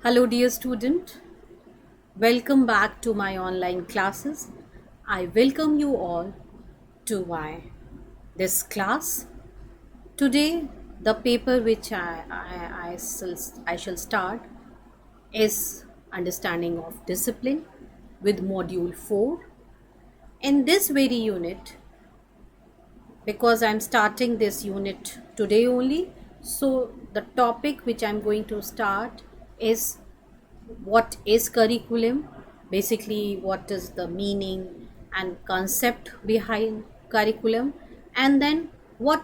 Hello, dear student. Welcome back to my online classes. I welcome you all to my this class. Today, the paper which I shall start is Understanding of Discipline with Module 4. In this very unit, because I'm starting this unit today only, so the topic which I'm going to start is what is curriculum, basically what is the meaning and concept behind curriculum, and then what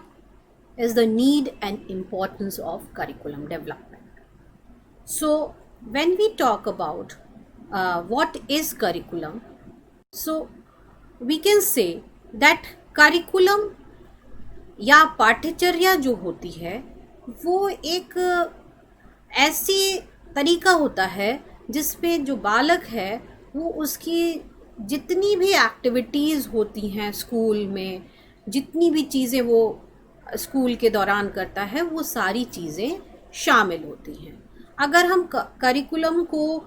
is the need and importance of curriculum development. So when we talk about what is curriculum, so we can say that curriculum या पाठ्यचर्या जो होती है वो एक ऐसी तरीका होता है जिसपे जो बालक है वो उसकी जितनी भी एक्टिविटीज़ होती हैं स्कूल में, जितनी भी चीज़ें वो स्कूल के दौरान करता है वो सारी चीज़ें शामिल होती हैं. अगर हम करिकुलम को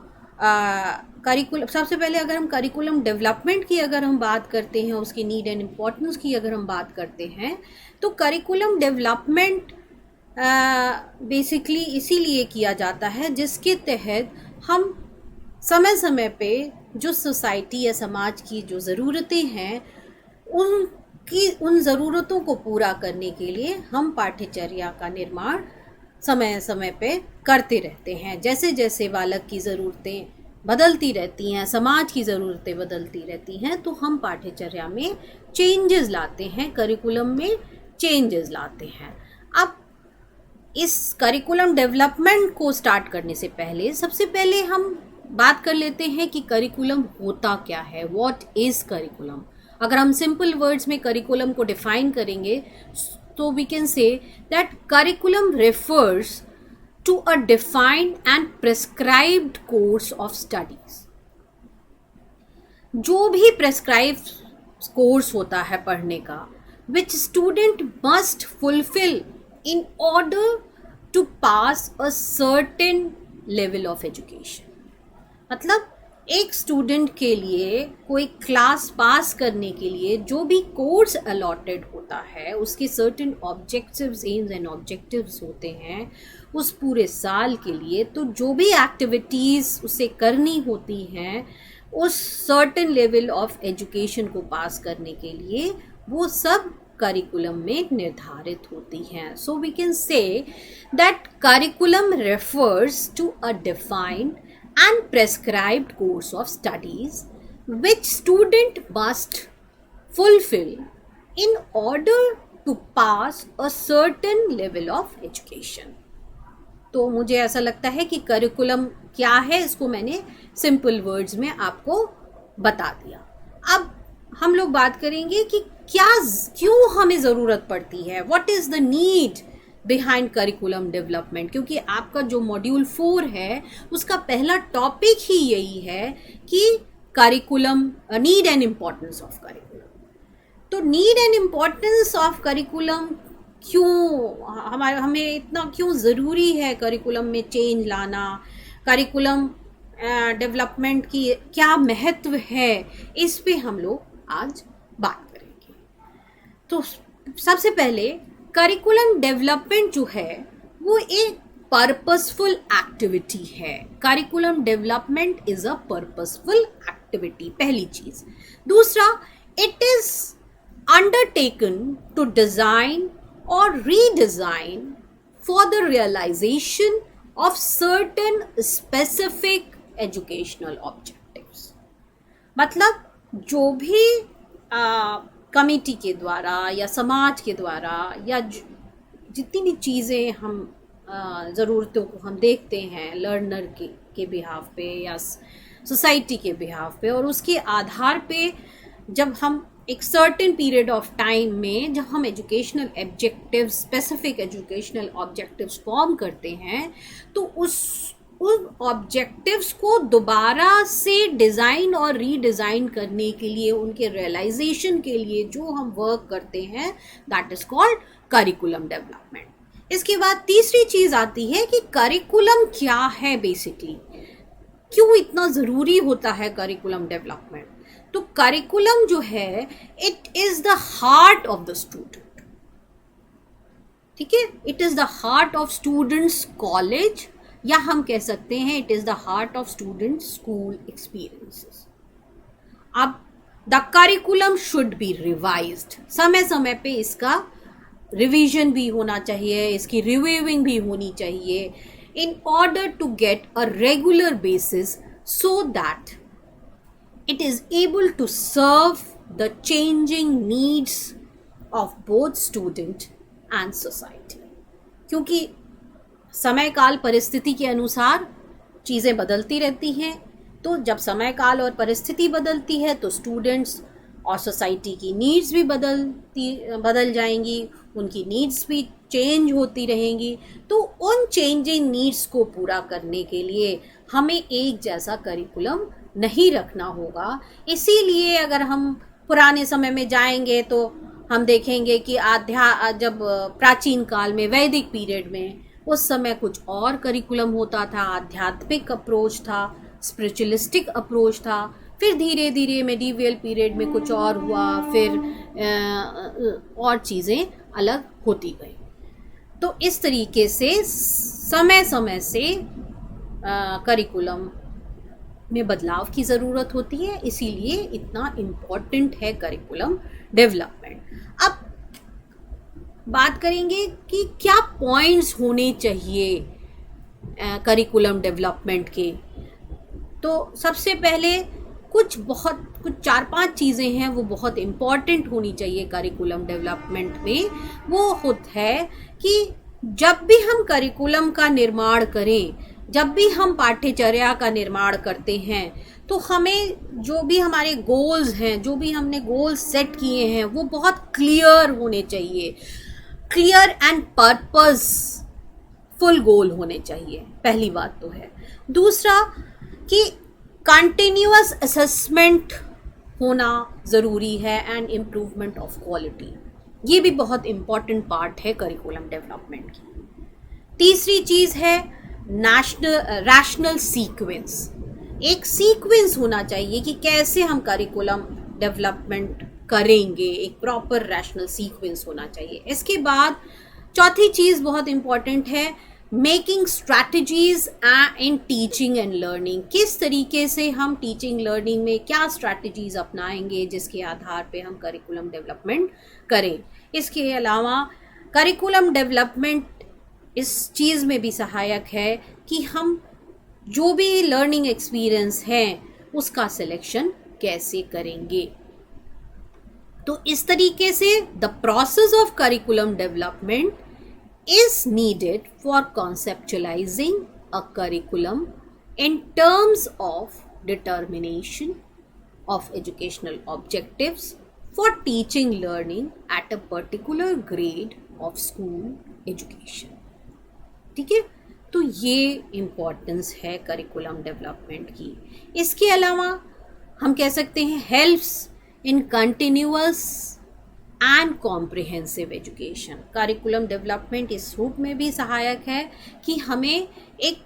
करिकुलम सबसे पहले अगर हम करिकुलम डेवलपमेंट की अगर हम बात करते हैं, उसकी नीड एंड इम्पोर्टेंस की अगर हम बात करते हैं, तो करिकुलम डेवलपमेंट बेसिकली इसीलिए किया जाता है जिसके तहत हम समय समय पे जो सोसाइटी या समाज की जो ज़रूरतें हैं उन ज़रूरतों को पूरा करने के लिए हम पाठ्यचर्या का निर्माण समय समय पे करते रहते हैं. जैसे जैसे बालक की ज़रूरतें बदलती रहती हैं, समाज की ज़रूरतें बदलती रहती हैं, तो हम पाठ्यचर्या में चेंजेस लाते हैं, करिकुलम में चेंजेस लाते हैं. अब इस करिकुलम डेवलपमेंट को स्टार्ट करने से पहले सबसे पहले हम बात कर लेते हैं कि करिकुलम होता क्या है, व्हाट इज़ करिकुलम. अगर हम सिंपल वर्ड्स में करिकुलम को डिफाइन करेंगे तो we can say that curriculum refers to a defined and prescribed course of studies. जो भी prescribed course होता है पढ़ने का, which student must fulfill in order to pass a certain level of education. मतलब एक स्टूडेंट के लिए कोई क्लास पास करने के लिए जो भी कोर्स अलॉटेड होता है, उसके certain objectives, AIIMS and objectives होते हैं उस पूरे साल के लिए, तो जो भी एक्टिविटीज़ उसे करनी होती हैं उस सर्टेन लेवल ऑफ एजुकेशन को पास करने के लिए, वो सब करिकुलम में निर्धारित होती हैं. So we can say that curriculum refers to a defined and prescribed course of studies which student must fulfill in order to pass a certain level of education. तो मुझे ऐसा लगता है कि करिकुलम क्या है इसको मैंने सिंपल वर्ड्स में आपको बता दिया. अब हम लोग बात करेंगे कि क्यों हमें ज़रूरत पड़ती है, what is the need behind curriculum development. क्योंकि आपका जो मॉड्यूल 4 है उसका पहला टॉपिक ही यही है कि curriculum, need and importance of curriculum. तो need and importance of curriculum क्यों हमें इतना क्यों ज़रूरी है करिकुलम में चेंज लाना, करिकुलम डेवलपमेंट की क्या महत्व है, इस पे हम लोग आज बात करेंगे. तो सबसे पहले करिकुलम डेवलपमेंट जो है वो एक पर्पसफुल एक्टिविटी है. Curriculum development is a purposeful activity, पहली चीज. दूसरा, it is undertaken to design और redesign for the realization of certain specific educational objectives. मतलब जो भी कमेटी के द्वारा या समाज के द्वारा या जितनी भी चीज़ें हम ज़रूरतों को हम देखते हैं लर्नर के बिहाफ पे या सोसाइटी के बिहाफ पे, और उसके आधार पे जब हम एक सर्टेन पीरियड ऑफ टाइम में जब हम educational objectives, specific educational objectives form करते हैं, तो उन ऑब्जेक्टिव्स को दोबारा से डिज़ाइन और रीडिज़ाइन करने के लिए, उनके रियलाइजेशन के लिए जो हम वर्क करते हैं, that is called curriculum development. इसके बाद तीसरी चीज आती है कि करिकुलम क्या है बेसिकली, क्यों इतना ज़रूरी होता है करिकुलम डेवलपमेंट। तो करिकुलम जो है it is the heart of the student, ठीक है, it is the heart of students college, या हम कह सकते हैं it is the heart of students school experiences. अब the curriculum should be revised, समय समय पे इसका रिवीजन भी होना चाहिए, इसकी रिव्यूइंग भी होनी चाहिए, in order to get a regular basis so that it is able to serve the changing needs of both student and society। क्योंकि समय काल परिस्थिति के अनुसार चीज़ें बदलती रहती हैं, तो जब समय काल और परिस्थिति बदलती है तो स्टूडेंट्स और सोसाइटी की नीड्स भी बदल जाएंगी, उनकी नीड्स भी चेंज होती रहेंगी। तो उन चेंजिंग नीड्स को पूरा करने के लिए हमें एक जैसा करिकुलम नहीं रखना होगा। इसीलिए अगर हम पुराने समय में जाएंगे तो हम देखेंगे कि जब प्राचीन काल में वैदिक पीरियड में उस समय कुछ और करिकुलम होता था, आध्यात्मिक अप्रोच था, स्पिरिचुअलिस्टिक अप्रोच था। फिर धीरे धीरे मेडिवल पीरियड में कुछ और हुआ, फिर और चीज़ें अलग होती गई। तो इस तरीके से समय समय से करिकुलम में बदलाव की ज़रूरत होती है, इसीलिए इतना इम्पॉर्टेंट है करिकुलम डेवलपमेंट। अब बात करेंगे कि क्या पॉइंट्स होने चाहिए करिकुलम डेवलपमेंट के। तो सबसे पहले कुछ 4-5 चीज़ें हैं वो बहुत इम्पॉर्टेंट होनी चाहिए करिकुलम डेवलपमेंट में। वो होता है कि जब भी हम करिकुलम का निर्माण करें, जब भी हम पाठ्यचर्या का निर्माण करते हैं, तो हमें जो भी हमारे गोल्स हैं, जो भी हमने गोल्स सेट किए हैं, वो बहुत क्लियर होने चाहिए, क्लियर एंड पर्पसफुल गोल होने चाहिए, पहली बात तो है। दूसरा कि कंटिन्यूअस असेसमेंट होना ज़रूरी है एंड इम्प्रूवमेंट ऑफ क्वालिटी, ये भी बहुत इम्पॉर्टेंट पार्ट है करिकुलम डेवलपमेंट की। तीसरी चीज़ है रैशनल सीक्वेंस, एक सीक्वेंस होना चाहिए कि कैसे हम करिकुलम डेवलपमेंट करेंगे, एक प्रॉपर रैशनल सीक्वेंस होना चाहिए। इसके बाद चौथी चीज़ बहुत इम्पॉर्टेंट है making strategies in teaching and learning, किस तरीके से हम टीचिंग लर्निंग में क्या स्ट्रैटेजीज अपनाएंगे जिसके आधार पे हम करिकुलम डेवलपमेंट करें। इसके अलावा करिकुलम डेवलपमेंट इस चीज़ में भी सहायक है कि हम जो भी लर्निंग एक्सपीरियंस है उसका सिलेक्शन कैसे करेंगे। तो इस तरीके से the process of curriculum development is needed for conceptualizing a curriculum in terms of determination of educational objectives for teaching learning at a particular grade of school education। ठीक है, तो ये इम्पोर्टेंस है करिकुलम डेवलपमेंट की। इसके अलावा हम कह सकते हैं helps in continuous and comprehensive education. Curriculum development इस रूप में भी सहायक है कि हमें एक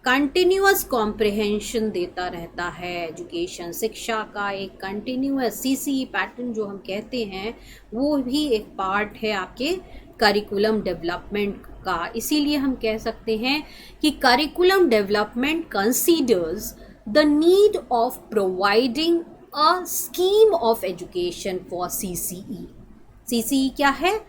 कंटिन्यूअस कॉम्प्रिहेंशन देता रहता है एजुकेशन, शिक्षा का एक कंटिन्यूअस CCE पैटर्न जो हम कहते हैं वो भी एक पार्ट है आपके करिकुलम डेवलपमेंट का। इसीलिए हम कह सकते हैं कि curriculum development considers the need of providing a scheme of education for CCE। CCE क्या है?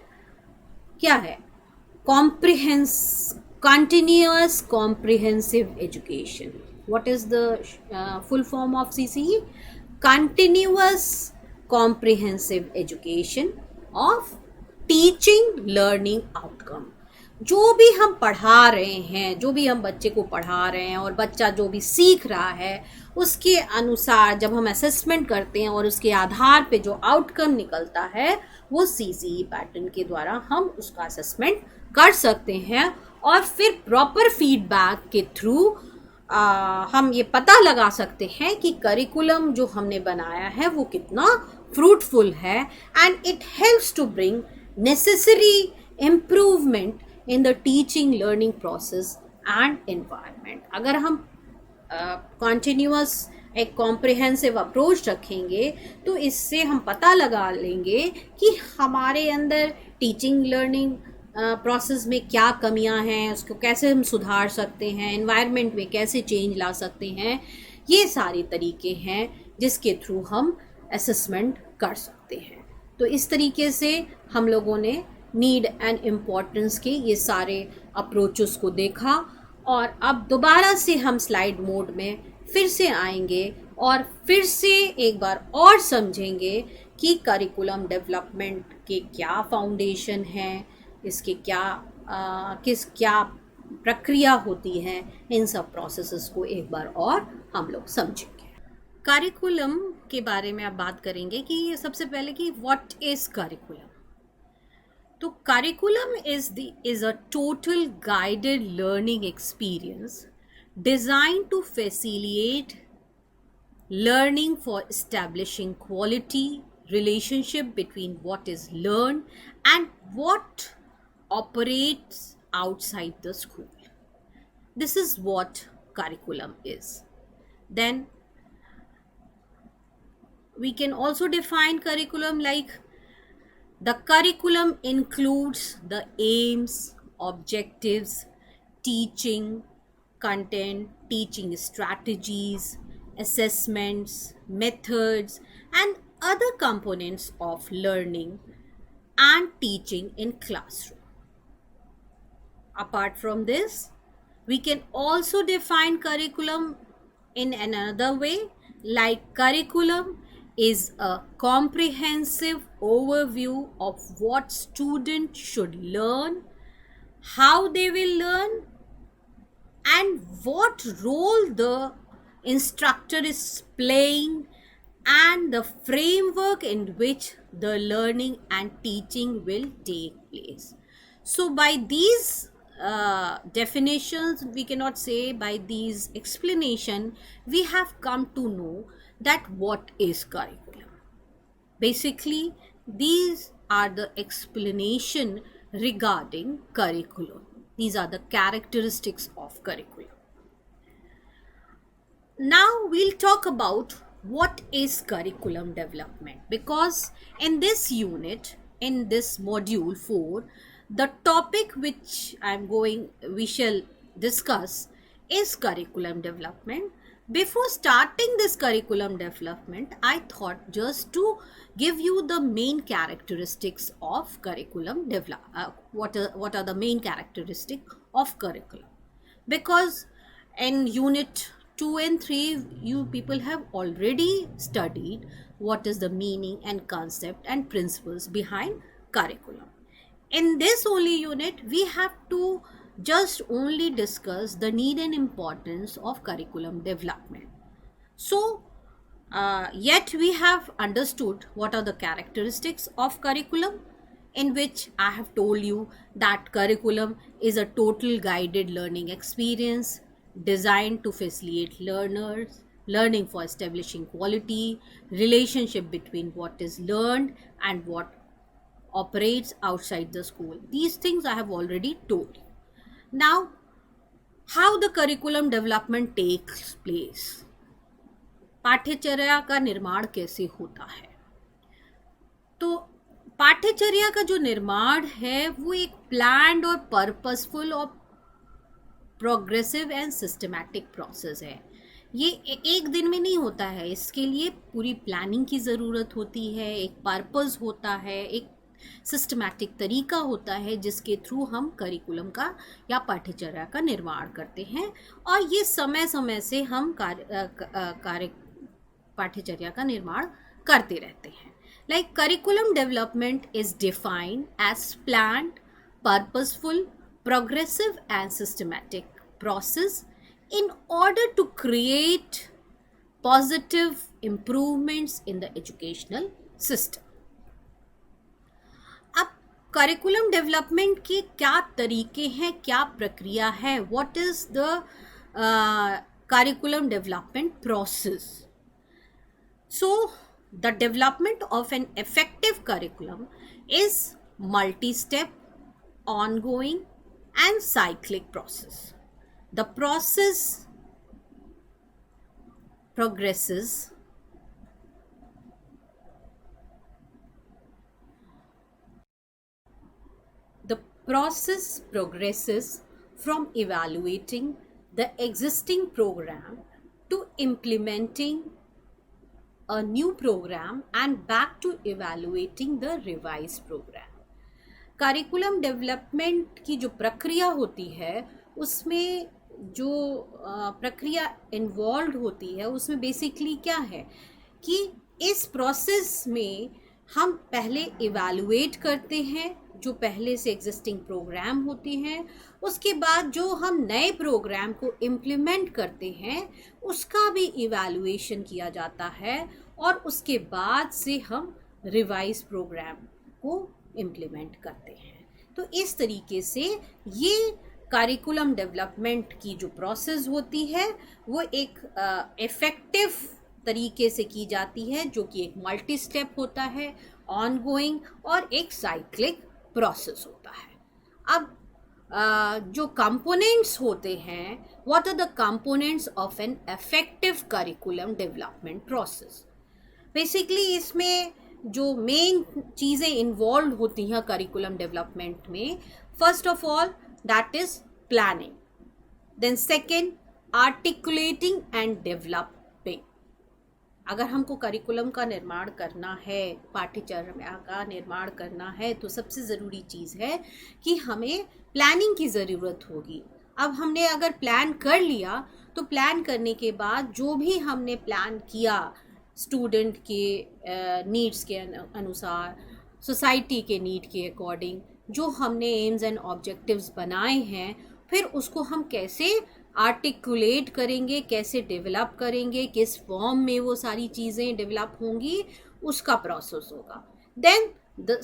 Continuous Comprehensive Education। What is the full form of CCE? Continuous Comprehensive Education of Teaching Learning Outcome। जो भी हम पढ़ा रहे हैं, जो भी हम बच्चे को पढ़ा रहे हैं और बच्चा जो भी सीख रहा है उसके अनुसार जब हम असेसमेंट करते हैं और उसके आधार पे जो आउटकम निकलता है वो CCE पैटर्न के द्वारा हम उसका असेसमेंट कर सकते हैं। और फिर प्रॉपर फीडबैक के थ्रू हम ये पता लगा सकते हैं कि करिकुलम जो हमने बनाया है वो कितना फ्रूटफुल है and it helps to bring necessary improvement in the teaching learning process and environment. अगर हम continuous एक कॉम्प्रिहेंसिव अप्रोच रखेंगे तो इससे हम पता लगा लेंगे कि हमारे अंदर टीचिंग लर्निंग प्रोसेस में क्या कमियां हैं, उसको कैसे हम सुधार सकते हैं, एनवायरनमेंट में कैसे चेंज ला सकते हैं. ये सारे तरीके हैं जिसके थ्रू हम असेसमेंट कर सकते हैं. तो इस तरीके से हम लोगों ने नीड एंड इम्पोर्टेंस के ये सारे अप्रोचेस को देखा. और अब दोबारा से हम स्लाइड मोड में फिर से आएंगे और फिर से एक बार और समझेंगे कि करिकुलम डेवलपमेंट के क्या फाउंडेशन हैं, इसके क्या प्रक्रिया होती है. इन सब प्रोसेसेस को एक बार और हम लोग समझेंगे. करिकुलम के बारे में अब बात करेंगे कि सबसे पहले कि व्हाट इज करिकुलम. तो curriculum is a total guided learning experience designed to facilitate learning for establishing quality relationship between what is learned and what operates outside the school. This is what curriculum is. Then we can also define curriculum like the curriculum includes the aims, objectives, teaching content, teaching strategies, assessments, methods, and other components of learning and teaching in classroom. Apart from this, we can also define curriculum in another way, like curriculum is a comprehensive overview of what students should learn, how they will learn, and what role the instructor is playing, and the framework in which the learning and teaching will take place. So by these definitions, we cannot say, by these explanation, we have come to know that what is curriculum. Basically, these are the explanation regarding curriculum. These are the characteristics of curriculum. Now we'll talk about what is curriculum development, because in this unit, in this module 4, the topic which we shall discuss is curriculum development. Before starting this curriculum development, I thought just to give you the main characteristics of curriculum development. What are the main characteristics of curriculum? Because in unit 2 and 3, you people have already studied what is the meaning and concept and principles behind curriculum. In this only unit, we have to just only discuss the need and importance of curriculum development. So, yet we have understood what are the characteristics of curriculum, in which I have told you that curriculum is a total guided learning experience designed to facilitate learning for establishing quality, relationship between what is learned and what operates outside the school. These things I have already told you. Now, how the curriculum development takes place? पाठ्यचर्या का निर्माण कैसे होता है? तो पाठ्यचर्या का जो निर्माण है वो एक प्लान्ड और पर्पसफुल और प्रोग्रेसिव एंड सिस्टमैटिक प्रोसेस है. ये एक दिन में नहीं होता है. इसके लिए पूरी प्लानिंग की ज़रूरत होती है, एक पर्पस होता है, एक सिस्टमैटिक तरीका होता है जिसके थ्रू हम करिकुलम का या पाठ्यचर्या का निर्माण करते हैं. और ये समय समय से हम पाठ्यचर्या का निर्माण करते रहते हैं. Like curriculum development is defined as planned, purposeful, progressive and systematic process in order to create positive improvements in the educational system. अब करिकुलम डेवलपमेंट के क्या तरीके हैं, क्या प्रक्रिया है? What is the curriculum development process? So the development of an effective curriculum is multi-step, ongoing, and cyclic process. The process progresses The process progresses from evaluating the existing program to implementing a new program and back to evaluating the revised program. Curriculum development की जो प्रक्रिया होती है उसमें जो प्रक्रिया involve होती है उसमें बेसिकली क्या है कि इस प्रोसेस में हम पहले इवैल्यूएट करते हैं जो पहले से एग्जिस्टिंग प्रोग्राम होती हैं, उसके बाद जो हम नए प्रोग्राम को इम्प्लीमेंट करते हैं उसका भी इवैल्यूएशन किया जाता है और उसके बाद से हम रिवाइज प्रोग्राम को इम्प्लीमेंट करते हैं। तो इस तरीके से ये करिकुलम डेवलपमेंट की जो प्रोसेस होती है वो एक इफ़ेक्टिव तरीके से की जाती है, जो कि एक मल्टी स्टेप होता है, ऑनगोइंग और एक साइक्लिक प्रोसेस होता है। अब जो कंपोनेंट्स होते हैं, what are the components of an effective curriculum development process. Basically इसमें जो मेन चीज़ें इन्वॉल्व होती हैं करिकुलम डेवलपमेंट में, first of all that is planning, then second articulating and developing. अगर हमको करिकुलम का निर्माण करना है, पाठ्यचर्या का निर्माण करना है, तो सबसे ज़रूरी चीज़ है कि हमें प्लानिंग की ज़रूरत होगी। अब हमने अगर प्लान कर लिया तो प्लान करने के बाद जो भी हमने प्लान किया स्टूडेंट के नीड्स के अनुसार, सोसाइटी के नीड के अकॉर्डिंग, जो हमने एम्स एंड ऑब्जेक्टिव्स बनाए हैं, फिर उसको हम कैसे आर्टिकुलेट करेंगे, कैसे डेवलप करेंगे, किस फॉर्म में वो सारी चीज़ें डेवलप होंगी, उसका प्रोसेस होगा। Then the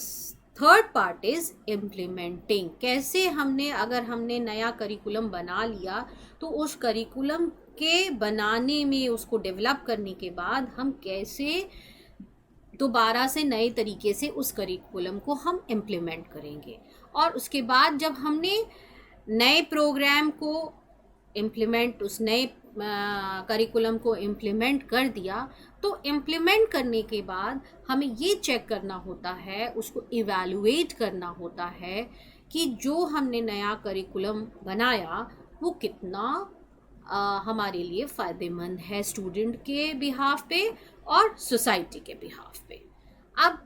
third part is implementing. कैसे हमने, अगर हमने नया करिकुलम बना लिया तो उस करिकुलम के बनाने में, उसको डेवलप करने के बाद हम कैसे दोबारा से नए तरीके से उस करिकुलम को हम इम्प्लीमेंट करेंगे। और उसके बाद जब हमने नए प्रोग्राम को इम्प्लीमेंट, उस नए करिकुलम को इम्प्लीमेंट कर दिया, तो इम्प्लीमेंट करने के बाद हमें ये चेक करना होता है, उसको इवैल्यूएट करना होता है कि जो हमने नया करिकुलम बनाया वो कितना हमारे लिए फ़ायदेमंद है स्टूडेंट के बिहाफ पे और सोसाइटी के बिहाफ पे। अब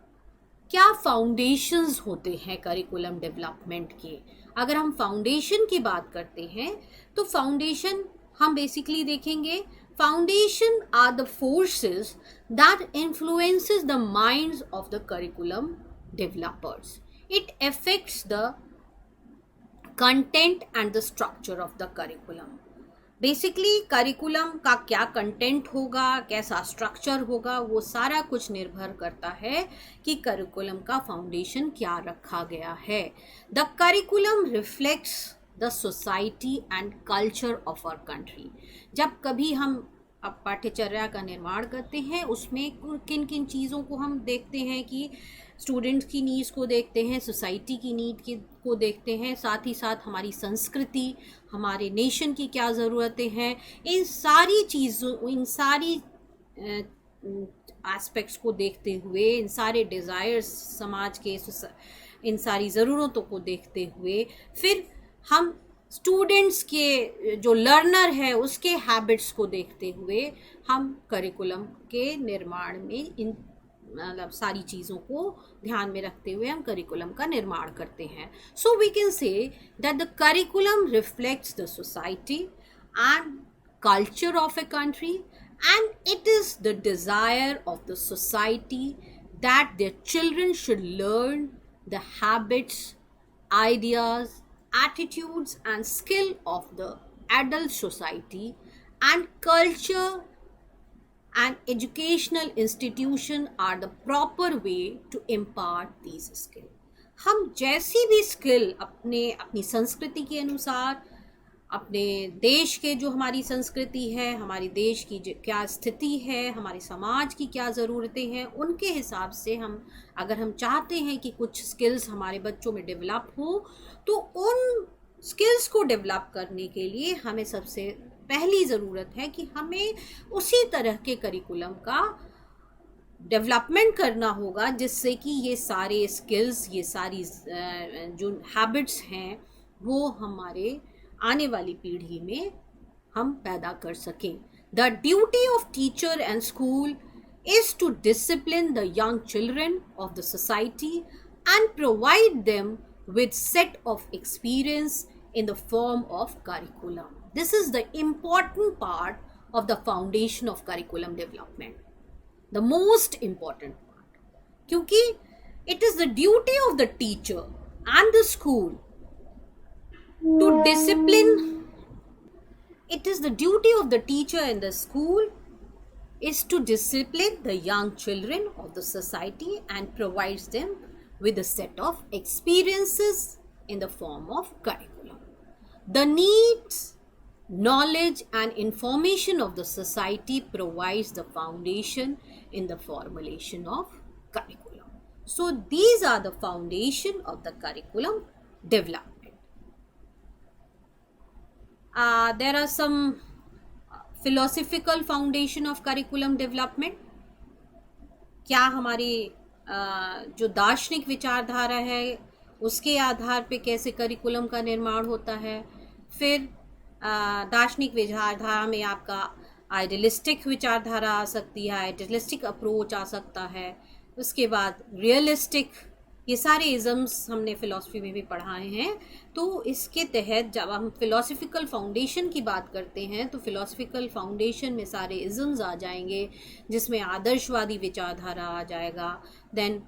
क्या फाउंडेशंस होते हैं करिकुलम डेवलपमेंट के? अगर हम फाउंडेशन की बात करते हैं तो फाउंडेशन हम बेसिकली देखेंगे, foundation are the forces that influences the minds of the curriculum developers. It affects the content and the structure of the curriculum. Basically curriculum का क्या कंटेंट होगा, कैसा स्ट्रक्चर होगा, वो सारा कुछ निर्भर करता है कि करिकुलम का फाउंडेशन क्या रखा गया है। The curriculum reflects the society and culture of our country. जब कभी हम अब पाठ्यचर्या का निर्माण करते हैं, उसमें किन किन चीज़ों को हम देखते हैं कि स्टूडेंट्स की नीड्स को देखते हैं, सोसाइटी की नीड को देखते हैं, साथ ही साथ हमारी संस्कृति, हमारे नेशन की क्या ज़रूरतें हैं, इन सारी चीज़ों, इन सारी एस्पेक्ट्स को देखते हुए, इन सारे डिज़ायर्स समाज के, इन सारी ज़रूरतों को देखते हुए, फिर हम स्टूडेंट्स के जो लर्नर है उसके हैबिट्स को देखते हुए हम करिकुलम के निर्माण में इन मतलब सारी चीज़ों को ध्यान में रखते हुए हम करिकुलम का निर्माण करते हैं। So we can say that the curriculum reflects the society and culture of a country, and it is the desire of the society that their children should learn the habits, ideas, attitudes and skill of the adult society, and culture and educational institution are the proper way to impart these skills. हम जैसी भी skill अपनी संस्कृति के अनुसार, अपने देश के जो हमारी संस्कृति है, हमारे देश की क्या स्थिति है, हमारे समाज की क्या ज़रूरतें हैं, उनके हिसाब से अगर हम चाहते हैं कि कुछ स्किल्स हमारे बच्चों में डेवलप हो, तो उन स्किल्स को डेवलप करने के लिए हमें सबसे पहली ज़रूरत है कि हमें उसी तरह के करिकुलम का डेवलपमेंट करना होगा जिससे कि ये सारे स्किल्स, ये सारी जो हैबिट्स हैं वो हमारे आने वाली पीढ़ी में हम पैदा कर सकें. The duty of teacher and school is to discipline the young children of the society and provide them with set of experience in the form of curriculum. This is the important part of the foundation of curriculum development. The most important part. क्योंकि it is the duty of the teacher and the school to discipline. It is the duty of the teacher and the school is to discipline the young children of the society and provides them with a set of experiences in the form of curriculum. The needs, knowledge and information of the society provides the foundation in the formulation of curriculum. So these are the foundation of the curriculum development. There are some philosophical foundation of curriculum development. क्या हमारी जो दार्शनिक विचारधारा है उसके आधार पे कैसे curriculum का निर्माण होता है. फिर दार्शनिक विचारधारा में आपका आइडियलिस्टिक विचारधारा आ सकती है, आइडियलिस्टिक अप्रोच आ सकता है. उसके बाद रियलिस्टिक, ये सारे इज़म्स हमने फ़िलासफ़ी में भी पढ़ाए हैं. तो इसके तहत जब हम फ़िलासफ़िकल फाउंडेशन की बात करते हैं तो फ़िलासफ़िकल फाउंडेशन में सारे इज़म्स आ जाएंगे जिसमें आदर्शवादी विचारधारा आ जाएगा. Then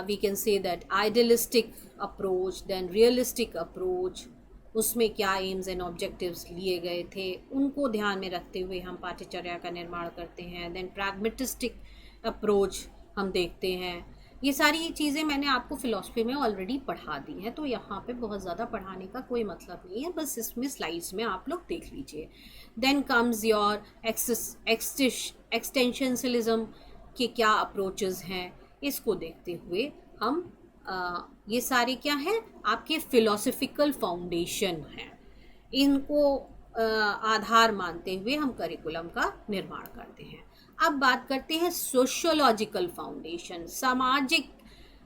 we can say that idealistic approach, then realistic approach, उसमें क्या एम्स एंड ऑब्जेक्टिव्स लिए गए थे उनको ध्यान में रखते हुए हम पाठ्यचर्या का निर्माण करते हैं. देन प्रैग्मेटिस्टिक अप्रोच हम देखते हैं. ये सारी चीज़ें मैंने आपको फ़िलासफ़ी में ऑलरेडी पढ़ा दी हैं तो यहाँ पे बहुत ज़्यादा पढ़ाने का कोई मतलब नहीं है, बस इसमें स्लाइड्स में आप लोग देख लीजिए. देन कम्स योर एक्सटेंशनलिज्म के क्या अप्रोचेस हैं, इसको देखते हुए हम ये सारे क्या हैं आपके फ़िलासफ़िकल फाउंडेशन हैं. इनको आधार मानते हुए हम करिकुलम का निर्माण करते हैं. अब बात करते हैं सोशियोलॉजिकल फाउंडेशन. सामाजिक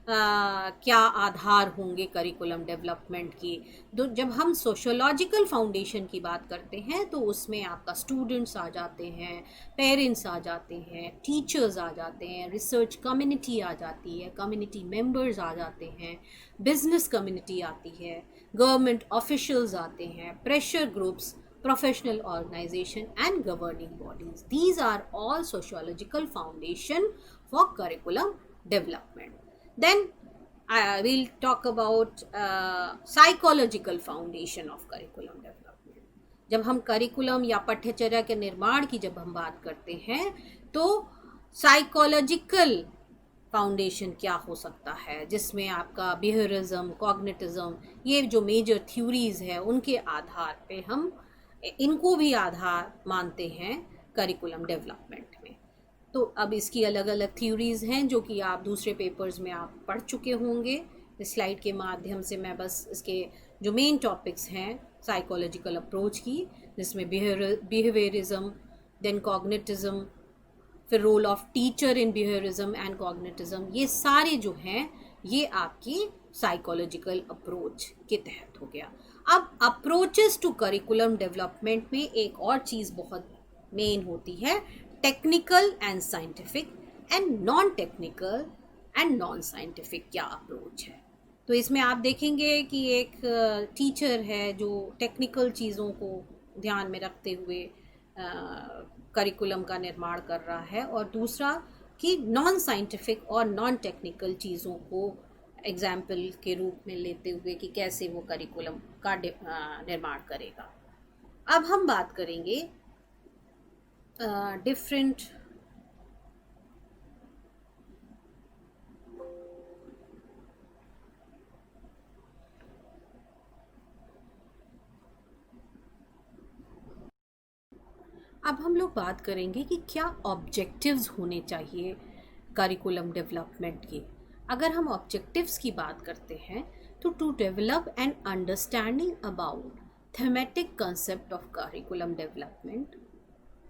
क्या आधार होंगे करिकुलम डेवलपमेंट की. जब हम सोशियोलॉजिकल फाउंडेशन की बात करते हैं तो उसमें आपका स्टूडेंट्स आ जाते हैं, पेरेंट्स आ जाते हैं, टीचर्स आ जाते हैं, रिसर्च कम्युनिटी आ जाती है, कम्युनिटी मेंबर्स आ जाते हैं, बिजनेस कम्युनिटी आती है, गवर्नमेंट ऑफिशियल्स आते हैं, pressure groups, professional organization and governing bodies. These are all sociological foundation for curriculum development. Then I will talk about psychological foundation of curriculum development. जब हम curriculum या पाठ्यचर्या के निर्माण की जब हम बात करते हैं तो साइकोलॉजिकल फाउंडेशन क्या हो सकता है जिसमें आपका बिहेवियरिज्म, कॉग्निटिज्म, ये जो मेजर थ्योरीज है उनके आधार पे हम इनको भी आधार मानते हैं करिकुलम डेवलपमेंट में. तो अब इसकी अलग अलग थ्योरीज़ हैं जो कि आप दूसरे पेपर्स में आप पढ़ चुके होंगे. इस स्लाइड के माध्यम से मैं बस इसके जो मेन टॉपिक्स हैं साइकोलॉजिकल अप्रोच की, जिसमें बिहेवियरिज्म, देन कॉग्निटिज्म, फिर role of teacher in behaviourism and cognitivism, ये सारे जो हैं ये आपकी साइकोलॉजिकल अप्रोच के तहत हो गया. अब अप्रोचेस टू करिकुलम डेवलपमेंट में एक और चीज़ बहुत मेन होती है, technical and scientific and non technical and non scientific क्या अप्रोच है. तो इसमें आप देखेंगे कि एक टीचर है जो टेक्निकल चीज़ों को ध्यान में रखते हुए करिकुलम का निर्माण कर रहा है, और दूसरा कि नॉन साइंटिफिक और नॉन टेक्निकल चीज़ों को एग्जाम्पल के रूप में लेते हुए कि कैसे वो करिकुलम का निर्माण करेगा. अब हम बात करेंगे डिफरेंट अब हम लोग बात करेंगे कि क्या ऑब्जेक्टिव्स होने चाहिए करिकुलम डेवलपमेंट के. अगर हम ऑब्जेक्टिव्स की बात करते हैं तो to develop an understanding about thematic concept of curriculum development,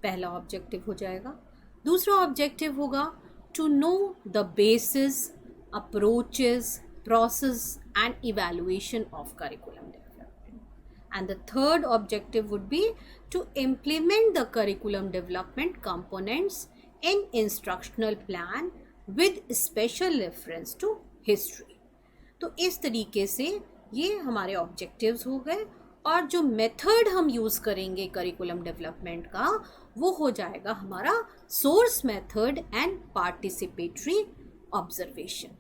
पहला ऑब्जेक्टिव हो जाएगा। दूसरा ऑब्जेक्टिव होगा to know the basis, approaches, process and evaluation of curriculum development. And the third objective would be to implement the curriculum development components in instructional plan with special reference to history. तो इस तरीके से ये हमारे objectives हो गए, और जो मेथड हम यूज़ करेंगे करिकुलम डेवलपमेंट का वो हो जाएगा हमारा source method and participatory observation.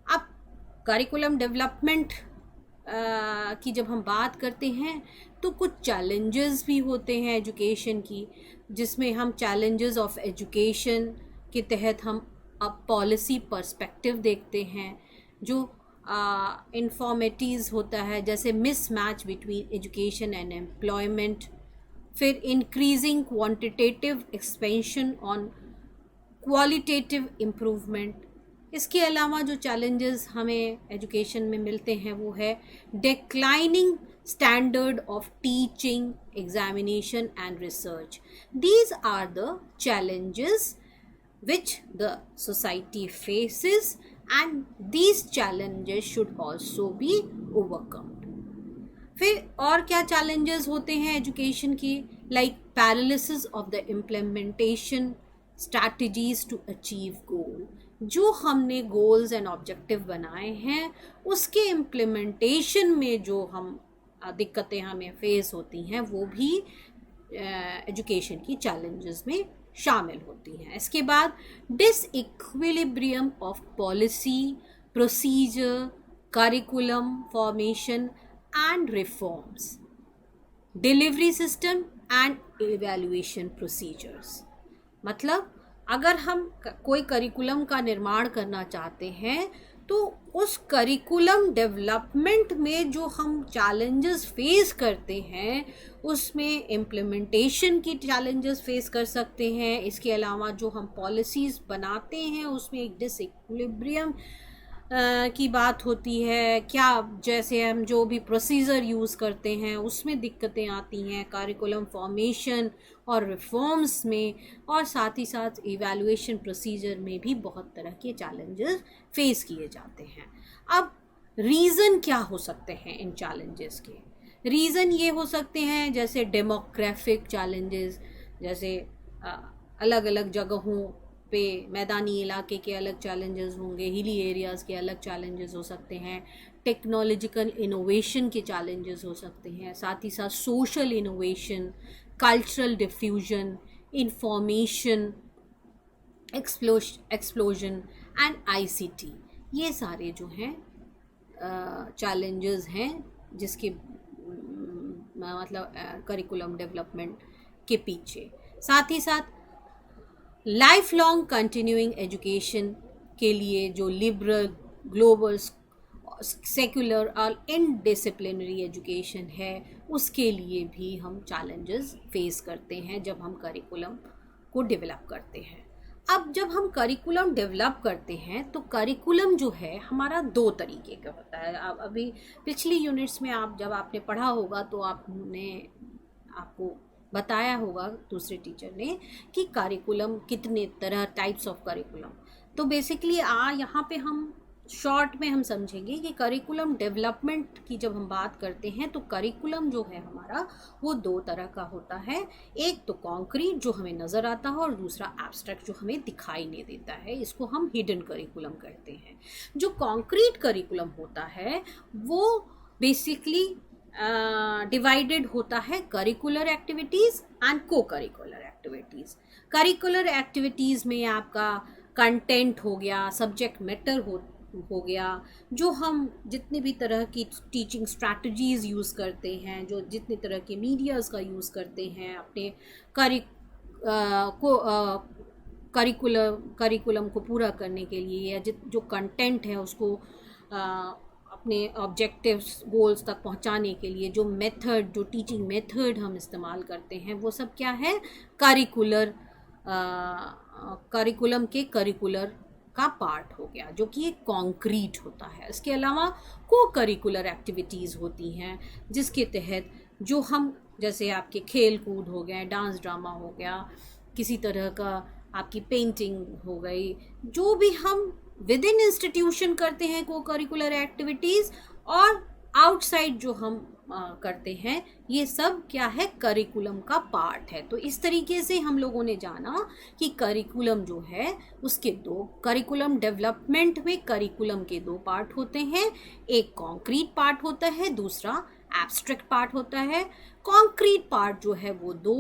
अब करिकुलम डेवलपमेंट की जब हम बात करते हैं तो कुछ चैलेंजेस भी होते हैं एजुकेशन की, जिसमें हम चैलेंजेस ऑफ एजुकेशन के तहत हम अब पॉलिसी पर्सपेक्टिव देखते हैं, जो इन्फॉर्मेटिव्स होता है, जैसे mismatch between education and employment, फिर increasing quantitative expansion on qualitative improvement. इसके अलावा जो चैलेंजेस हमें एजुकेशन में मिलते हैं वो है declining standard of teaching, examination and research. These are the challenges which the society faces, and these challenges should also be overcome. फिर और क्या challenges होते हैं एजुकेशन की, like paralysis of the implementation strategies to achieve goal। जो हमने goals and objective बनाए हैं उसके implementation में जो हम दिक्कतें हमें फेस होती हैं वो भी एजुकेशन की challenges में शामिल होती हैं। इसके बाद disequilibrium of policy, procedure, curriculum formation and reforms, delivery system and evaluation procedures. मतलब अगर हम कोई करिकुलम का निर्माण करना चाहते हैं तो उस करिकुलम डेवलपमेंट में जो हम चैलेंजेस फेस करते हैं उसमें इम्प्लीमेंटेशन की चैलेंजेस फेस कर सकते हैं। इसके अलावा जो हम पॉलिसीज़ बनाते हैं उसमें एक डिसइक्विलिब्रियम की बात होती है, क्या जैसे हम जो भी प्रोसीजर यूज़ करते हैं उसमें दिक्कतें आती हैं, करिकुलम फॉर्मेशन और रिफॉर्म्स में, और साथ ही साथ इवैल्यूएशन प्रोसीजर में भी बहुत तरह के चैलेंजेस फेस किए जाते हैं। अब रीज़न क्या हो सकते हैं इन चैलेंजेस के? रीज़न ये हो सकते हैं जैसे डेमोग्राफिक चैलेंजेस, जैसे अलग अलग जगहों पे मैदानी इलाके के अलग चैलेंजेस होंगे, हिली एरियाज़ के अलग चैलेंजेस हो सकते हैं, टेक्नोलॉजिकल इनोवेशन के चैलेंजेस हो सकते हैं, साथ ही साथ social innovation, cultural diffusion, information explosion and ICT. ये सारे जो हैं चैलेंजेस हैं जिसके मतलब करिकुलम डेवलपमेंट के पीछे। साथ ही साथ लाइफ लॉन्ग कंटिन्यूइंग एजुकेशन के लिए जो लिबरल, ग्लोबल, सेक्युलर और इनडिसिप्लिनरी एजुकेशन है उसके लिए भी हम चैलेंजेस फेस करते हैं जब हम करिकुलम को डेवलप करते हैं। अब जब हम करिकुलम डेवलप करते हैं तो करिकुलम जो है हमारा दो तरीके का होता है। अब अभी पिछली यूनिट्स में जब आपने पढ़ा होगा तो आपको बताया होगा दूसरे टीचर ने कि करिकुलम कितने तरह, टाइप्स ऑफ करिकुलम। तो बेसिकली यहाँ पे हम शॉर्ट में हम समझेंगे कि करिकुलम डेवलपमेंट की जब हम बात करते हैं तो करिकुलम जो है हमारा वो दो तरह का होता है। एक तो कॉन्क्रीट जो हमें नज़र आता है और दूसरा एब्स्ट्रैक्ट जो हमें दिखाई नहीं देता है, इसको हम हिडन करिकुलम कहते हैं। जो कॉन्क्रीट करिकुलम होता है वो बेसिकली डिवाइडेड होता है करिकुलर एक्टिविटीज़ एंड को करिकुलर एक्टिविटीज़। करिकुलर एक्टिविटीज़ में आपका कंटेंट हो गया, सब्जेक्ट मैटर हो गया, जो हम जितने भी तरह की टीचिंग स्ट्रैटेजीज़ यूज़ करते हैं, जो जितने तरह के मीडियाज़ का यूज़ करते हैं अपने करिकुलम को पूरा करने के लिए, या जो कंटेंट है उसको अपने ऑब्जेक्टिव्स, गोल्स तक पहुंचाने के लिए जो मेथड, जो टीचिंग मेथड हम इस्तेमाल करते हैं वो सब क्या है? करिकुलम के करिकुलर का पार्ट हो गया, जो कि एक कॉन्क्रीट होता है। इसके अलावा को करिकुलर एक्टिविटीज़ होती हैं जिसके तहत जो हम, जैसे आपके खेल कूद हो गए, डांस ड्रामा हो गया, किसी तरह का आपकी पेंटिंग हो गई, जो भी हम विद इन इंस्टीट्यूशन करते हैं को करिकुलर एक्टिविटीज़, और आउटसाइड जो हम करते हैं, ये सब क्या है, करिकुलम का पार्ट है। तो इस तरीके से हम लोगों ने जाना कि करिकुलम जो है उसके दो, करिकुलम डेवलपमेंट में करिकुलम के दो पार्ट होते हैं। एक कॉन्क्रीट पार्ट होता है, दूसरा एब्स्ट्रैक्ट पार्ट होता है। कॉन्क्रीट पार्ट जो है वो दो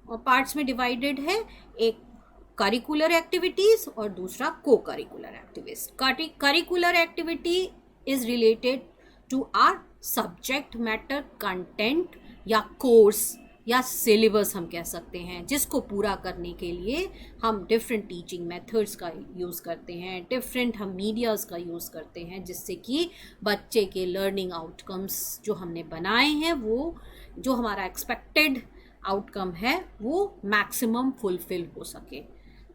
पार्ट्स में डिवाइडेड है, एक करिकुलर एक्टिविटीज और दूसरा cocurricular activities. Curricular activity is related to our subject matter content या कोर्स या सिलेबस हम कह सकते हैं, जिसको पूरा करने के लिए हम डिफरेंट टीचिंग मेथड्स का यूज़ करते हैं, डिफरेंट हम मीडियाज़ का यूज़ करते हैं, जिससे कि बच्चे के लर्निंग आउटकम्स जो हमने बनाए हैं, वो जो हमारा एक्सपेक्टेड आउटकम है वो मैक्सिमम फुलफिल हो सके।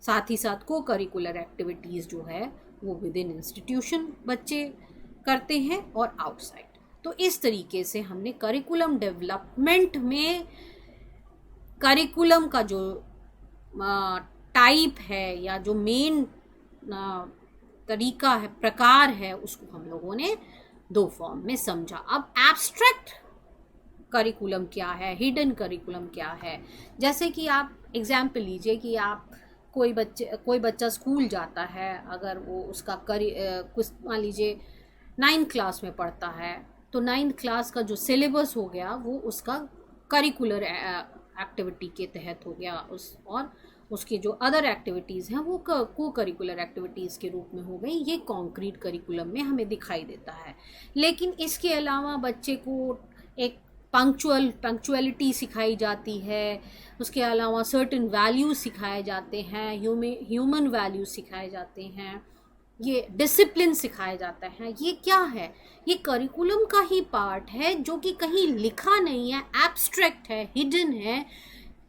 साथ ही साथ को करिकुलर एक्टिविटीज़ जो है वो विद इन इंस्टीट्यूशन बच्चे करते हैं और आउटसाइड। तो इस तरीके से हमने करिकुलम डेवलपमेंट में करिकुलम का जो टाइप है या जो मेन तरीका है, प्रकार है, उसको हम लोगों ने दो फॉर्म में समझा। अब एब्स्ट्रैक्ट करिकुलम क्या है, हिडन करिकुलम क्या है, जैसे कि आप एग्जाम्पल लीजिए कि आप कोई बच्चा स्कूल जाता है, अगर वो उसका कुछ मान लीजिए 9th क्लास में पढ़ता है, तो 9th क्लास का जो सिलेबस हो गया वो उसका करिकुलर एक्टिविटी के तहत हो गया, और उसकी जो अदर एक्टिविटीज़ हैं वो को करिकुलर एक्टिविटीज़ के रूप में हो गई। ये कॉन्क्रीट करिकुलम में हमें दिखाई देता है। लेकिन इसके अलावा बच्चे को एक पंक्चुअलिटी सिखाई जाती है, उसके अलावा सर्टेन वैल्यूज़ सिखाए जाते हैं, ह्यूमन वैल्यूज़ सिखाए जाते हैं, ये डिसिप्लिन सिखाया जाता है। ये क्या है, ये करिकुलम का ही पार्ट है, जो कि कहीं लिखा नहीं है, एब्स्ट्रैक्ट है, हिडन है,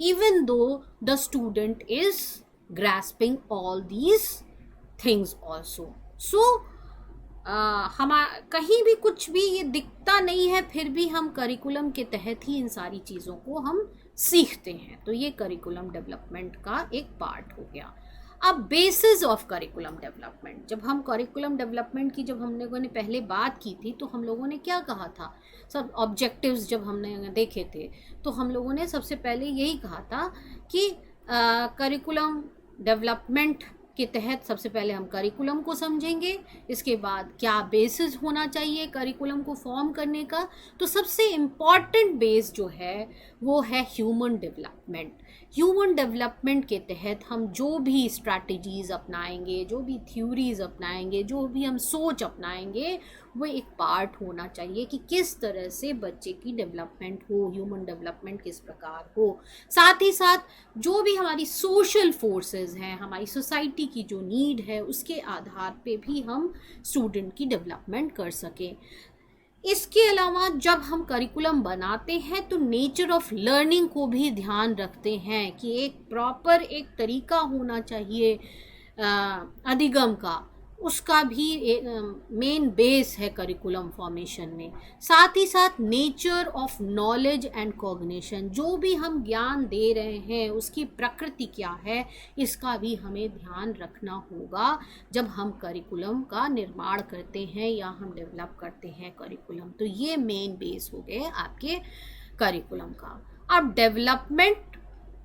even though the student is grasping all these things also. So कहीं भी कुछ भी ये दिखता नहीं है, फिर भी हम करिकुलम के तहत ही इन सारी चीज़ों को हम सीखते हैं। तो ये करिकुलम डेवलपमेंट का एक पार्ट हो गया। अब बेसिस ऑफ करिकुलम डेवलपमेंट, जब हम करिकुलम डेवलपमेंट की जब हम लोगों ने पहले बात की थी, तो हम लोगों ने क्या कहा था, सब ऑब्जेक्टिव्स जब हमने देखे थे, तो हम लोगों ने सबसे पहले यही कहा था कि करिकुलम डेवलपमेंट के तहत सबसे पहले हम करिकुलम को समझेंगे, इसके बाद क्या बेसिस होना चाहिए करिकुलम को फॉर्म करने का। तो सबसे इम्पॉर्टेंट बेस जो है वो है ह्यूमन डेवलपमेंट। ह्यूमन डेवलपमेंट के तहत हम जो भी स्ट्रैटेजीज़ अपनाएंगे, जो भी थ्योरीज़ अपनाएंगे, जो भी हम सोच अपनाएंगे, वो एक पार्ट होना चाहिए कि किस तरह से बच्चे की डेवलपमेंट हो, ह्यूमन डेवलपमेंट किस प्रकार हो। साथ ही साथ जो भी हमारी सोशल फोर्सेस हैं, हमारी सोसाइटी की जो नीड है, उसके आधार पे भी हम स्टूडेंट की डेवलपमेंट कर सकें। इसके अलावा जब हम करिकुलम बनाते हैं तो नेचर ऑफ लर्निंग को भी ध्यान रखते हैं कि एक प्रॉपर एक तरीका होना चाहिए अधिगम का, उसका भी मेन बेस है करिकुलम फॉर्मेशन में। साथ ही साथ nature of knowledge and cognition, जो भी हम ज्ञान दे रहे हैं उसकी प्रकृति क्या है, इसका भी हमें ध्यान रखना होगा जब हम करिकुलम का निर्माण करते हैं या हम डेवलप करते हैं करिकुलम। तो ये मेन बेस हो गए आपके करिकुलम का। अब development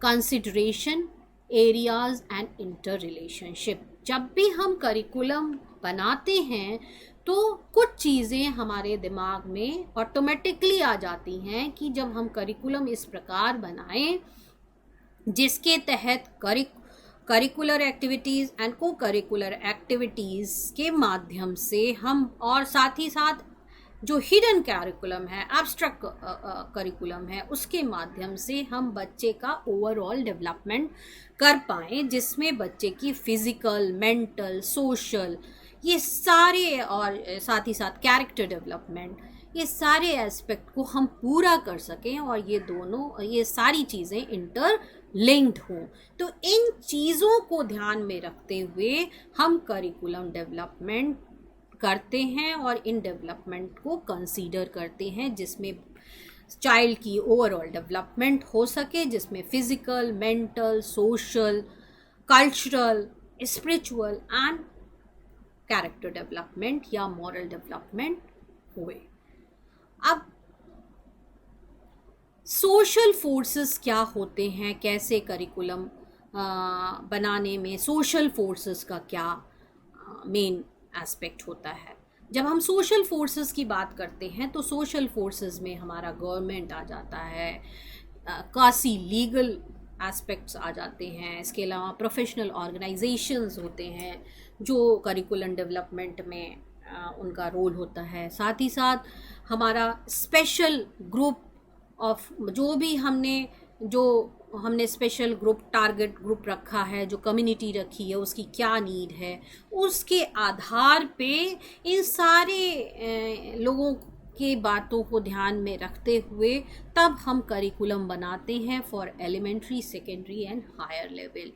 consideration areas and inter relationship, जब भी हम करिकुलम बनाते हैं तो कुछ चीज़ें हमारे दिमाग में ऑटोमेटिकली आ जाती हैं कि जब हम करिकुलम इस प्रकार बनाएं जिसके तहत करिकुलर एक्टिविटीज़ एंड को करिकुलर एक्टिविटीज़ के माध्यम से हम, और साथ ही साथ जो हिडन करिकुलम है, एब्स्ट्रैक्ट करिकुलम है, उसके माध्यम से हम बच्चे का ओवरऑल डेवलपमेंट कर पाएँ, जिसमें बच्चे की फिज़िकल, मेंटल, सोशल, ये सारे, और साथ ही साथ कैरेक्टर डेवलपमेंट, ये सारे एस्पेक्ट को हम पूरा कर सकें और ये सारी चीज़ें इंटर लिंक्ड हों। तो इन चीज़ों को ध्यान में रखते हुए हम करिकुलम डेवलपमेंट करते हैं और इन डेवलपमेंट को कंसीडर करते हैं, जिसमें चाइल्ड की ओवरऑल डेवलपमेंट हो सके, जिसमें physical, mental, social, cultural, spiritual and character development या मॉरल डेवलपमेंट हुए। अब सोशल फोर्सेस क्या होते हैं, कैसे करिकुलम बनाने में सोशल फोर्सेस का क्या मेन एस्पेक्ट होता है। जब हम सोशल फोर्सेस की बात करते हैं तो सोशल फोर्सेस में हमारा गवर्नमेंट आ जाता है, काफ़ी लीगल एस्पेक्ट्स आ जाते हैं, इसके अलावा प्रोफेशनल ऑर्गेनाइजेशंस होते हैं जो करिकुलम डेवलपमेंट में उनका रोल होता है। साथ ही साथ हमारा स्पेशल ग्रुप ऑफ जो हमने स्पेशल ग्रुप, टारगेट ग्रुप रखा है, जो कम्युनिटी रखी है, उसकी क्या नीड है, उसके आधार पे इन सारे लोगों के बातों को ध्यान में रखते हुए तब हम करिकुलम बनाते हैं for elementary, secondary and higher level.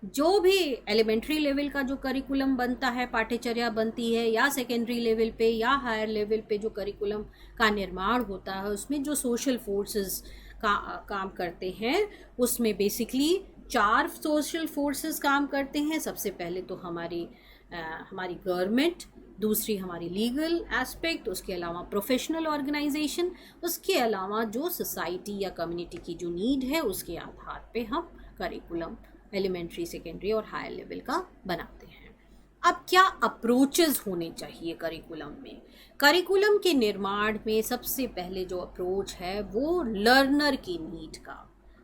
जो भी एलिमेंट्री लेवल का जो करिकुलम बनता है, पाठ्यचर्या बनती है, या सेकेंडरी लेवल पे या हायर लेवल पे जो करिकुलम का निर्माण होता है, उसमें जो सोशल फोर्सेस काम करते हैं, उसमें बेसिकली 4 सोशल फोर्सेस काम करते हैं। सबसे पहले तो हमारी गवर्नमेंट, दूसरी हमारी लीगल एस्पेक्ट, उसके अलावा प्रोफेशनल ऑर्गेनाइजेशन, उसके अलावा जो सोसाइटी या कम्युनिटी की जो नीड है उसके आधार पे हम करिकुलम एलिमेंट्री, सेकेंडरी और हायर लेवल का बनाते हैं। अब क्या अप्रोचेस होने चाहिए करिकुलम में? करिकुलम के निर्माण में सबसे पहले जो अप्रोच है वो लर्नर की नीड का,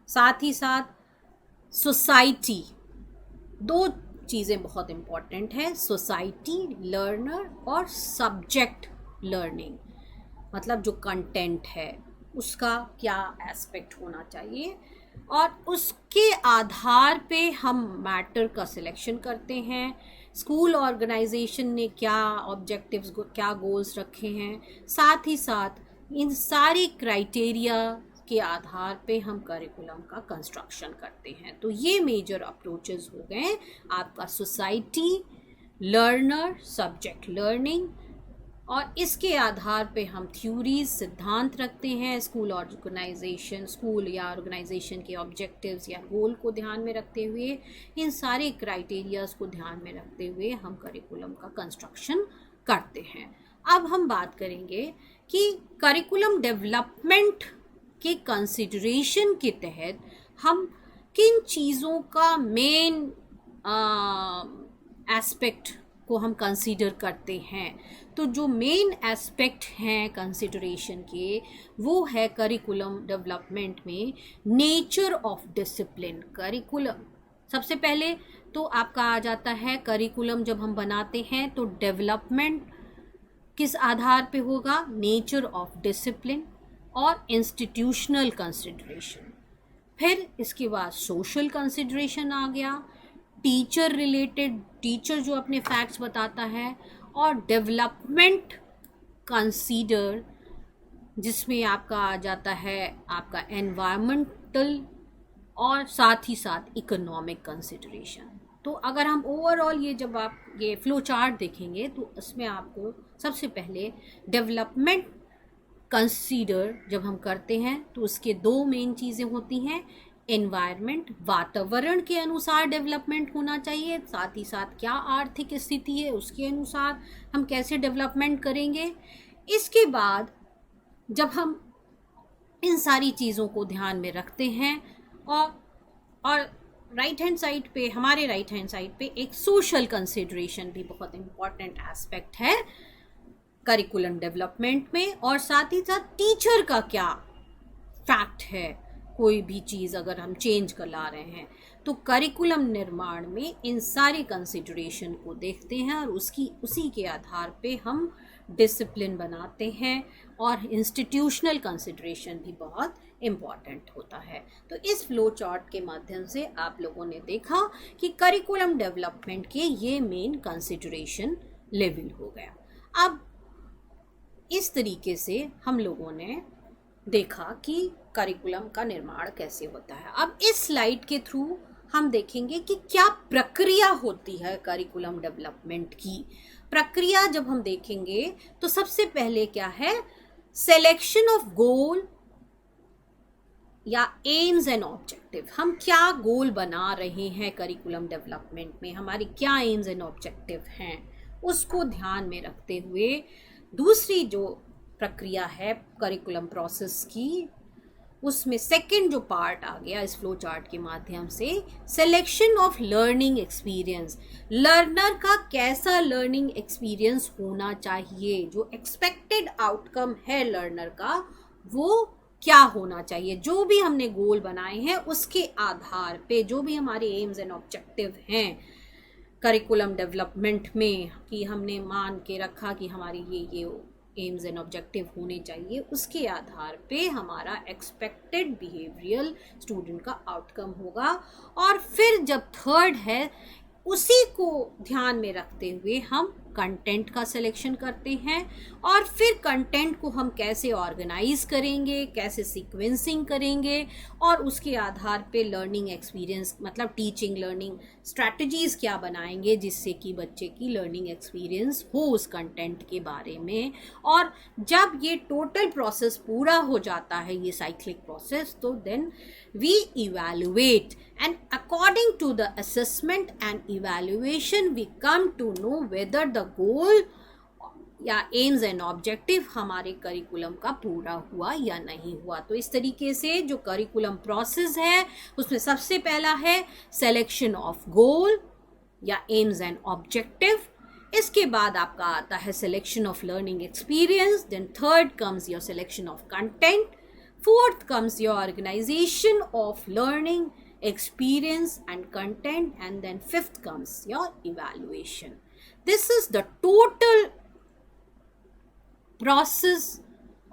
साथ ही साथ सोसाइटी, 2 चीज़ें बहुत इम्पॉर्टेंट है, सोसाइटी, लर्नर और सब्जेक्ट लर्निंग, मतलब जो कंटेंट है उसका क्या एस्पेक्ट होना चाहिए, और उसके आधार पे हम मैटर का सिलेक्शन करते हैं। स्कूल ऑर्गेनाइजेशन ने क्या ऑब्जेक्टिव्स, क्या गोल्स रखे हैं, साथ ही साथ इन सारी क्राइटेरिया के आधार पे हम करिकुलम का कंस्ट्रक्शन करते हैं। तो ये मेजर अप्रोचेस हो गए आपका सोसाइटी, लर्नर, सब्जेक्ट लर्निंग, और इसके आधार पे हम थ्योरीज, सिद्धांत रखते हैं। स्कूल या ऑर्गेनाइजेशन के ऑब्जेक्टिव्स या गोल को ध्यान में रखते हुए, इन सारे क्राइटेरियाज को ध्यान में रखते हुए हम करिकुलम का कंस्ट्रक्शन करते हैं। अब हम बात करेंगे कि करिकुलम डेवलपमेंट के कंसिडरेशन के तहत हम किन चीज़ों का मेन एस्पेक्ट को हम कंसीडर करते हैं। तो जो मेन एस्पेक्ट हैं कंसिडरेशन के, वो है करिकुलम डेवलपमेंट में नेचर ऑफ डिसिप्लिन। करिकुलम सबसे पहले तो आपका आ जाता है, करिकुलम जब हम बनाते हैं तो डेवलपमेंट किस आधार पे होगा? नेचर ऑफ डिसिप्लिन और इंस्टीट्यूशनल कंसिडरेशन। फिर इसके बाद सोशल कंसिडरेशन आ गया, टीचर रिलेटेड, टीचर जो अपने फैक्ट्स बताता है, और डेवलपमेंट कंसीडर जिसमें आपका आ जाता है आपका एनवायरमेंटल और साथ ही साथ इकोनॉमिक कंसिडरेशन। तो अगर हम ओवरऑल जब आप ये फ्लो चार्ट देखेंगे तो इसमें आपको सबसे पहले डेवलपमेंट कंसीडर जब हम करते हैं तो उसके 2 मेन चीज़ें होती हैं। एनवायरनमेंट, वातावरण के अनुसार डेवलपमेंट होना चाहिए, साथ ही साथ क्या आर्थिक स्थिति है उसके अनुसार हम कैसे डेवलपमेंट करेंगे। इसके बाद जब हम इन सारी चीज़ों को ध्यान में रखते हैं और हमारे राइट हैंड साइड पे एक सोशल कंसिडरेशन भी बहुत इम्पॉर्टेंट एस्पेक्ट है करिकुलम डेवलपमेंट में, और साथ ही साथ टीचर का क्या फैक्ट है। कोई भी चीज़ अगर हम चेंज कर ला रहे हैं तो करिकुलम निर्माण में इन सारे कंसिडरेशन को देखते हैं और उसी के आधार पे हम डिसिप्लिन बनाते हैं, और इंस्टीट्यूशनल कंसिडरेशन भी बहुत इम्पॉर्टेंट होता है। तो इस फ्लो चार्ट के माध्यम से आप लोगों ने देखा कि करिकुलम डेवलपमेंट के ये मेन कंसिडरेशन लेवल हो गया। अब इस तरीके से हम लोगों ने देखा कि करिकुलम का निर्माण कैसे होता है। अब इस स्लाइड के थ्रू हम देखेंगे कि क्या प्रक्रिया होती है करिकुलम डेवलपमेंट की। प्रक्रिया जब हम देखेंगे तो सबसे पहले क्या है, सिलेक्शन ऑफ गोल या एम्स एंड ऑब्जेक्टिव। हम क्या गोल बना रहे हैं करिकुलम डेवलपमेंट में, हमारी क्या एम्स एंड ऑब्जेक्टिव हैं, उसको ध्यान में रखते हुए दूसरी जो प्रक्रिया है करिकुलम प्रोसेस की, उसमें सेकंड जो पार्ट आ गया इस फ्लो चार्ट के माध्यम से, selection of learning experience. Learner का कैसा लर्निंग एक्सपीरियंस होना चाहिए, जो एक्सपेक्टेड आउटकम है लर्नर का वो क्या होना चाहिए। जो भी हमने गोल बनाए हैं उसके आधार पे, जो भी हमारे एम्स एंड ऑब्जेक्टिव हैं करिकुलम डेवलपमेंट में, कि हमने मान के रखा कि हमारे ये एम्स एंड ऑब्जेक्टिव होने चाहिए, उसके आधार पे हमारा एक्सपेक्टेड बिहेवियरल स्टूडेंट का आउटकम होगा। और फिर जब थर्ड है, उसी को ध्यान में रखते हुए हम कंटेंट का सिलेक्शन करते हैं, और फिर कंटेंट को हम कैसे ऑर्गेनाइज करेंगे, कैसे सीक्वेंसिंग करेंगे, और उसके आधार पे लर्निंग एक्सपीरियंस मतलब टीचिंग लर्निंग स्ट्रैटेजीज क्या बनाएंगे जिससे कि बच्चे की लर्निंग एक्सपीरियंस हो उस कंटेंट के बारे में। और जब ये टोटल प्रोसेस पूरा हो जाता है, ये साइक्लिक प्रोसेस, तो then we evaluate, and according to the assessment and evaluation we come to know whether the goal या एम्स एंड ऑब्जेक्टिव हमारे करिकुलम का पूरा हुआ या नहीं हुआ। तो इस तरीके से जो करिकुलम प्रोसेस है उसमें सबसे पहला है सिलेक्शन ऑफ गोल या एम्स एंड ऑब्जेक्टिव, इसके बाद आपका आता है selection of learning experience, then third comes your selection of content, fourth comes your organisation of learning experience and content, and then fifth comes your evaluation. This is the total process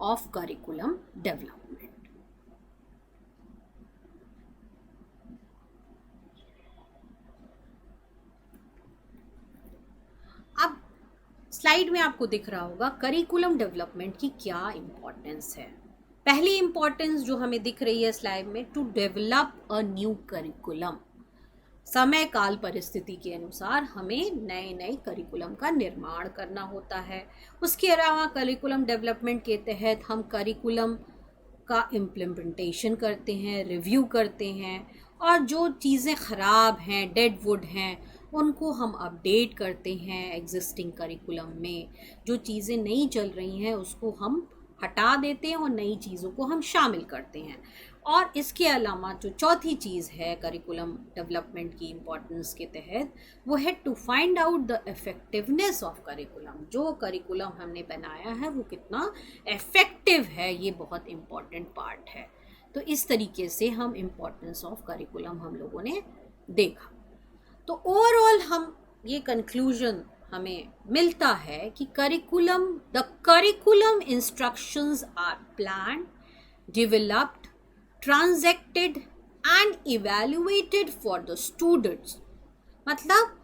of curriculum development. अब slide में आपको दिख रहा होगा curriculum development की क्या importance है। पहली इंपॉर्टेंस जो हमें दिख रही है स्लाइड में, to develop a new curriculum. समय काल परिस्थिति के अनुसार हमें नए नए करिकुलम का निर्माण करना होता है। उसके अलावा करिकुलम डेवलपमेंट के तहत हम करिकुलम का इम्प्लीमेंटेशन करते हैं, रिव्यू करते हैं, और जो चीज़ें ख़राब हैं, डेड वुड हैं, उनको हम अपडेट करते हैं एग्जिस्टिंग करिकुलम में। जो चीज़ें नहीं चल रही हैं उसको हम हटा देते हैं और नई चीज़ों को हम शामिल करते हैं। और इसके अलावा जो चौथी चीज़ है करिकुलम डेवलपमेंट की इम्पोर्टेंस के तहत, वो है to find out the effectiveness of curriculum. जो करिकुलम हमने बनाया है वो कितना इफ़ेक्टिव है, ये बहुत इम्पॉर्टेंट पार्ट है। तो इस तरीके से हम इम्पोर्टेंस ऑफ करिकुलम हम लोगों ने देखा। तो ओवरऑल हम ये कंक्लूजन हमें मिलता है कि the curriculum instructions are planned, developed, transacted and evaluated for the students. मतलब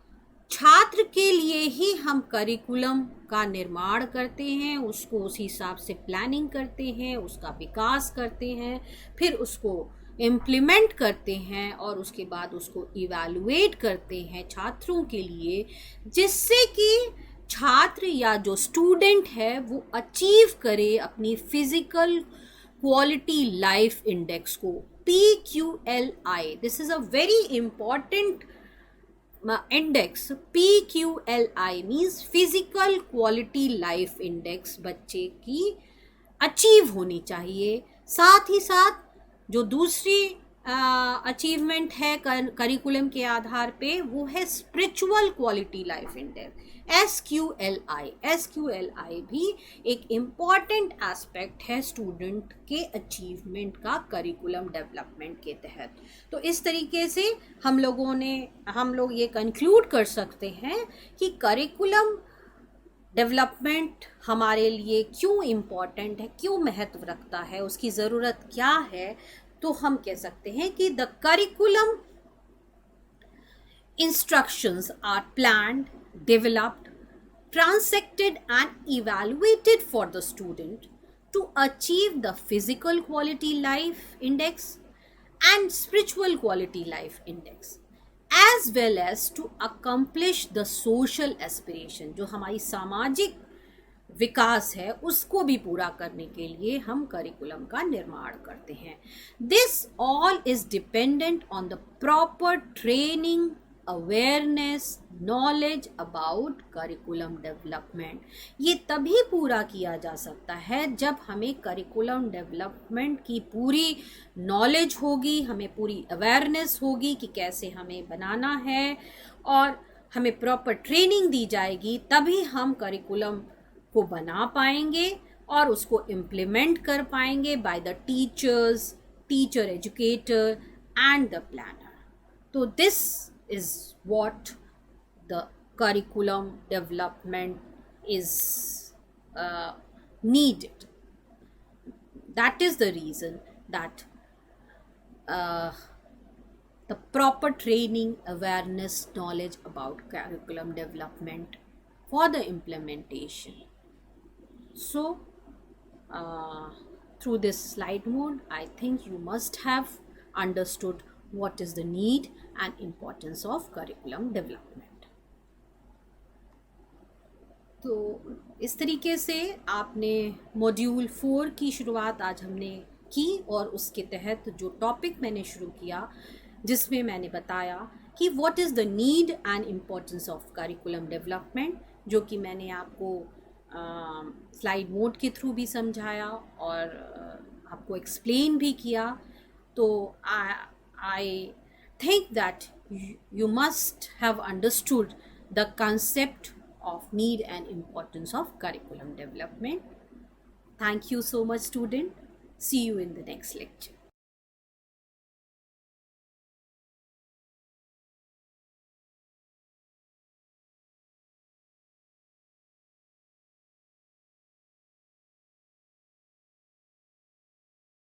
छात्र के लिए ही हम करिकुलम का निर्माण करते हैं, उसको उस हिसाब से प्लानिंग करते हैं, उसका विकास करते हैं, फिर उसको इम्प्लीमेंट करते हैं, और उसके बाद उसको इवैल्यूएट करते हैं छात्रों के लिए, जिससे कि छात्र या जो स्टूडेंट है वो अचीव करे अपनी फिजिकल क्वालिटी लाइफ इंडेक्स को, PQLI। This is a very important index. PQLI means physical quality life index बच्चे की अचीव होनी चाहिए। साथ ही साथ जो दूसरी अचीवमेंट है करिकुलम के आधार पे, वो है spiritual quality life index, SQLI। SQLI भी एक इम्पॉर्टेंट एस्पेक्ट है स्टूडेंट के अचीवमेंट का करिकुलम डेवलपमेंट के तहत। तो इस तरीके से हम लोग ये कंक्लूड कर सकते हैं कि करिकुलम डेवलपमेंट हमारे लिए क्यों इम्पॉर्टेंट है, क्यों महत्व रखता है, उसकी ज़रूरत क्या है। तो हम कह सकते हैं कि the curriculum instructions are planned, developed, transected and evaluated for the student to achieve the physical quality life index and spiritual quality life index, as well as to accomplish the social aspiration, जो हमारी सामाजिक विकास है उसको भी पूरा करने के लिए हम करिकुलम का निर्माण करते हैं. This all is dependent on the proper training, awareness, knowledge about curriculum development. ये तभी पूरा किया जा सकता है जब हमें करिकुलम डेवलपमेंट की पूरी नॉलेज होगी, हमें पूरी अवेयरनेस होगी कि कैसे हमें बनाना है, और हमें प्रॉपर ट्रेनिंग दी जाएगी. तभी हम करिकुलम को बना पाएंगे और उसको इम्प्लीमेंट कर पाएंगे by the teachers, teacher educator and the planner. तो this is what the curriculum development is needed. That is the reason that the proper training, awareness, knowledge about curriculum development for the implementation. So through this slide mode, I think you must have understood what is the need and importance of curriculum development. तो इस तरीके से आपने module 4 की शुरुआत आज हमने की, और उसके तहत जो टॉपिक मैंने शुरू किया जिसमें मैंने बताया कि what is the need and importance of curriculum development, जो कि मैंने आपको स्लाइड मोड के थ्रू भी समझाया और आपको एक्सप्लेन भी किया. तो I think that you must have understood the concept of need and importance of curriculum development. Thank you so much, student. See you in the next lecture.